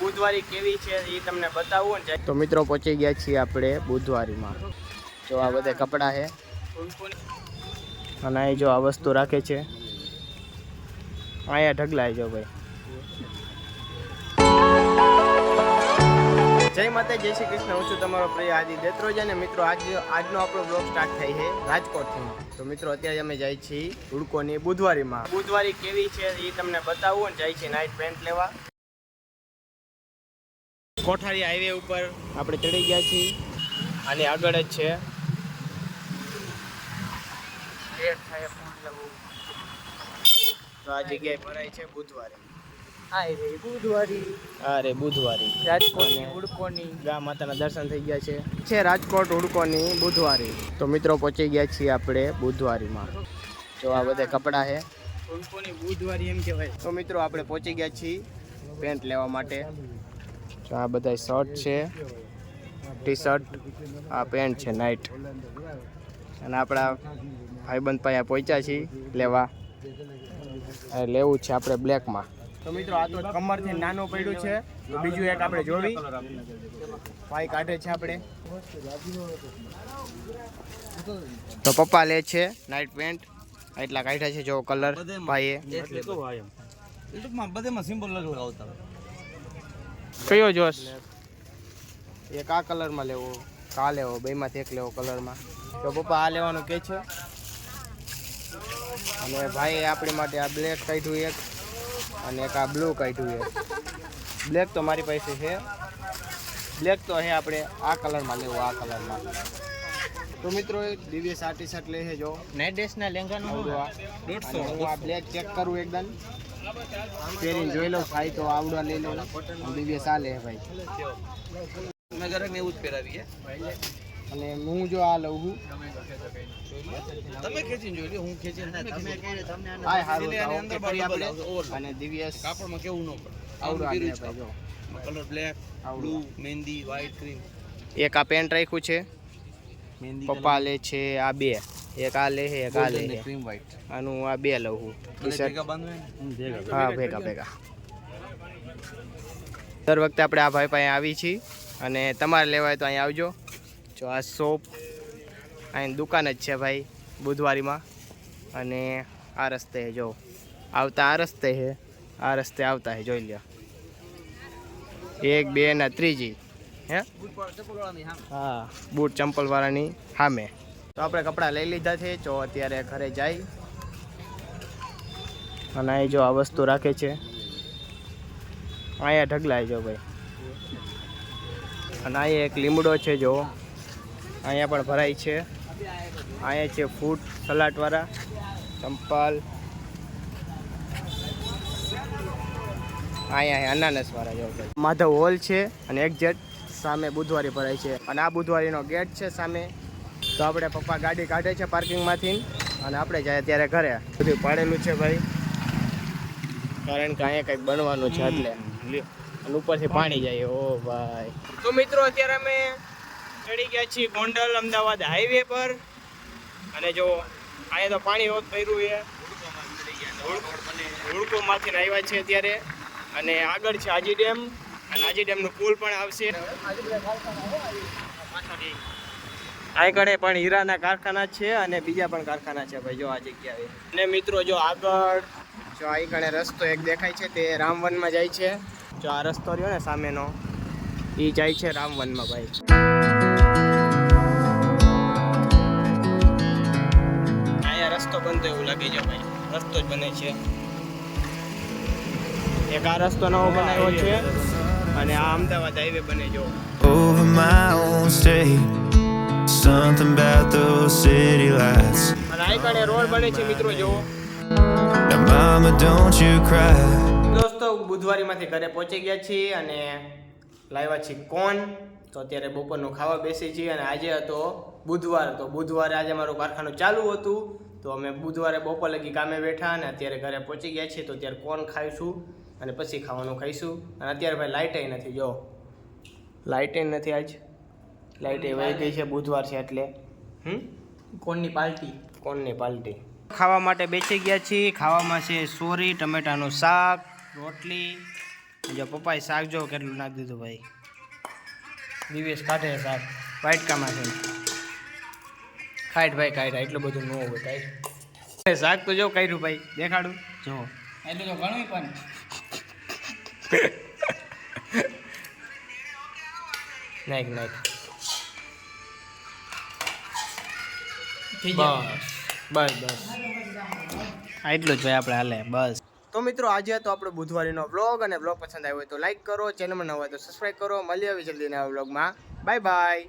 બુધવારી કેવી છે એ તમને બતાવું ને. તો મિત્રો પહોંચી ગયા છીએ આપણે બુધવારીમાં. જો આ બધા કપડા છે અને અહીં જો આ વસ્તુ રાખે છે. અહીંયા ઢગલાય જો ભાઈ. જય માતા, જય શ્રી કૃષ્ણ. હું છું તમારો પ્રિય આદિ દેત્રોજ અને મિત્રો આજનો આપણો બ્લોગ સ્ટાર્ટ થાય છે રાજકોટથી. તો મિત્રો અત્યારે અમે જાય છીએ હુડકોની બુધવારીમાં. બુધવારી કેવી છે એ તમને બતાવું ને. જાય છે નાઇટ પેન્ટ લેવા. કોઠારી હાઈવે ઉપર આપણે ચડી ગયા છીએ અને આગળ જ છે. તો આ જગ્યાએ ભરાય છે બુધવારી. અરે બુધવારી રાજકોટની હુડકોની ગા માતાના દર્શન થઈ ગયા છે રાજકોટ હુડકોની બુધવારી. તો મિત્રો પહોંચી ગયા છીએ આપણે બુધવારીમાં. જો આ બધા કપડા છે હુડકોની બુધવારી એમ કહેવાય. તો મિત્રો આપણે પહોંચી ગયા છીએ પેન્ટ લેવા માટે. તો આ બધા શર્ટ છે, ટી શર્ટ, આ પેન્ટ છે નાઇટ. અને આપણા ભાઈબંધ પાસે પહોંચ્યા છીએ લેવા. લેવું છે આપણે બ્લેકમાં. તો મિત્રો આ તો કમરથી નાનું પડ્યું છે. તો બીજું એક આપણે જોવી ભાઈ કાઢે છે આપણે. તો પપ્પા લે છે નાઇટ પેન્ટ. એટલા કાઢ્યા છે જો કલર ભાઈએ. કયો જોશ? એક આ કલરમાં લેવો, આ લેવો, બેમાંથી એક લેવો કલરમાં. તો પપ્પા આ લેવાનું કે છે. અને ભાઈ આપણી માટે આ બ્લેક કાઢ્યું એક અને એક આ બ્લુ કાઢ્યું એક. બ્લેક તો મારી પાસે છે. બ્લેક તો છે આપણે આ કલરમાં લેવું, આ કલરમાં. તો મિત્રો દિવ્યેશ આ ટી શર્ટ લે છે જો નાઇટ ડ્રેસના લેંઘાનું. હું આ બ્લેક ચેક કરું એકદમ પહેરીને જોઈ લો ભાઈ. તો આવડવા લઈ લો. દિવ્યેશ આ લે ભાઈ. મેં ઘરે એવું જ પહેરાવી અને હું જો આ લઉં છું. તમે ખેંચીને જોઈ લો, હું ખેંચીને તમે હાય હારું અંદર કરી આપણે. અને દિવ્યેશ કાપડમાં કેવું ન પડે આવડું ભાઈ જો કલર બ્લેક, બ્લુ, મહેંદી, વ્હાઈટ, ક્રીમ. એક આ પેન્ટ રાખ્યું છે પપ્પા લે છે. આ બે એક આ લે છે, એક આ લે છે ક્રીમ વ્હાઈટ. આનું આ બે લઉં છું ટી શર્ટ. હા ભેગા ભેગા. દર વખતે આપણે આ ભાઈ પાસે આવી છીએ અને તમારે લેવાય તો અહીંયા આવજો. જો આ શોપ અહીં દુકાન જ છે ભાઈ બુધવારીમાં. અને આ રસ્તે જો આવતા આ રસ્તે છે, આ રસ્તે આવતા છે જોઈ લ્યો. 1 2 ને ત્રીજી હે હા બૂટ ચંપલ વાળાની સામે. તો આપણે કપડાં લઈ લીધા છે. જો અત્યારે ઘરે જાય અને અહીં જો આ વસ્તુ રાખે છે. અહીંયા ઢગલાય જો ભાઈ. અને અહીંયા એક લીમડો છે જો અહીંયા પણ ભરાય છે. અહીંયા છે ફૂટ સલાડવાળા ચંપલ. અહીંયા અનાનસવાળા જો ભાઈ. માધવ હોલ છે અને એક્ઝેક્ટ સામે બુધવારી ભરાય છે. અને આ બુધવારીનો ગેટ છે સામે. તો આપણે પપ્પા ગાડી કાઢે છે પાર્કિંગમાંથી અને આપણે જાય ત્યારે ઘરે. બધું પાડેલું છે ભાઈ કારણ કે અહીંયા કંઈક બનવાનું છે એટલે. અને ઉપરથી પાણી જાય. ઓ ભાઈ. તો મિત્રો અત્યારે અમે ચડી ગયા છીએ ગોંડલ અમદાવાદ હાઈવે પર. અને જો અહીંયા તો પાણી હોત ભર્યું છે. હુડકોમાંથી આવ્યા છે અત્યારે. અને આગળ છે આજી ડેમ અને આજી ડેમનો પુલ પણ આવશે. આ કડે પણ હીરાના કારખાના છે અને બીજા પણ કારખાના છે ભાઈ જો આ જગ્યાએ. અને મિત્રો જો આગળ જો આ કડે રસ્તો એક દેખાય છે તે રામવનમાં જાય છે. જો આ રસ્તો રહ્યો ને સામેનો એ જાય છે રામવનમાં ભાઈ. અહીંયા રસ્તો બનતો એવું લાગે છે ભાઈ. રસ્તો જ બને છે. એક આ રસ્તો નવો બનાવ્યો છે અને આ અમદાવાદ હાઈવે બને જો. Over my own state, something about those city lights. અને આ કડે રોડ બને છે મિત્રો જો. Mama don't you cry. દોસ્તો બુધવારીમાંથી ઘરે પહોંચી ગયા છીએ અને લાવ્યા છીએ કોન. તો અત્યારે બપોરનું ખાવા બેસી છીએ અને આજે હતો બુધવાર. તો બુધવારે આજે મારું કારખાનું ચાલુ હતું. તો અમે બુધવારે બપોર લગી કામે બેઠા અને અત્યારે ઘરે પહોંચી ગયા છીએ. તો અત્યારે કોન ખાઈશું અને પછી ખાવાનું ખાઈશું. અને અત્યારે ભાઈ લાઇટે નથી જો. લાઇટે નથી આજ. લાઇટે વહી ગઈ છે બુધવાર છે એટલે. કોનની પાર્ટી. ખાવા માટે બેસી ગયા છીએ. ખાવામાં છે સોરી, ટમેટાનું શાક, રોટલી જો પપ્પાએ શાક જો કેટલું નાખી દીધું ભાઈ. દિવેશ કાઢે શાક વાટકામાં છે. ખાઈટ ભાઈ ખાઈટ, એટલું બધું ન હોય કાંઈ. શાક તો જો કાઢ્યું ભાઈ, દેખાડું જો એટલું તો ઘણું પણ નાખ નાખ. થઈ બસ બસ બસ એટલું જ ભાઈ આપણે હાલે બસ. તો મિત્રો આજે હતો આપણો બુધવારીનો વ્લોગ, અને વ્લોગ પસંદ આવ્યો હોય તો લાઈક કરો, ચેનલમાં ન હોય તો સબસ્ક્રાઈબ કરો. મળીએ હવે જલ્દી નવા વ્લોગમાં. Bye bye.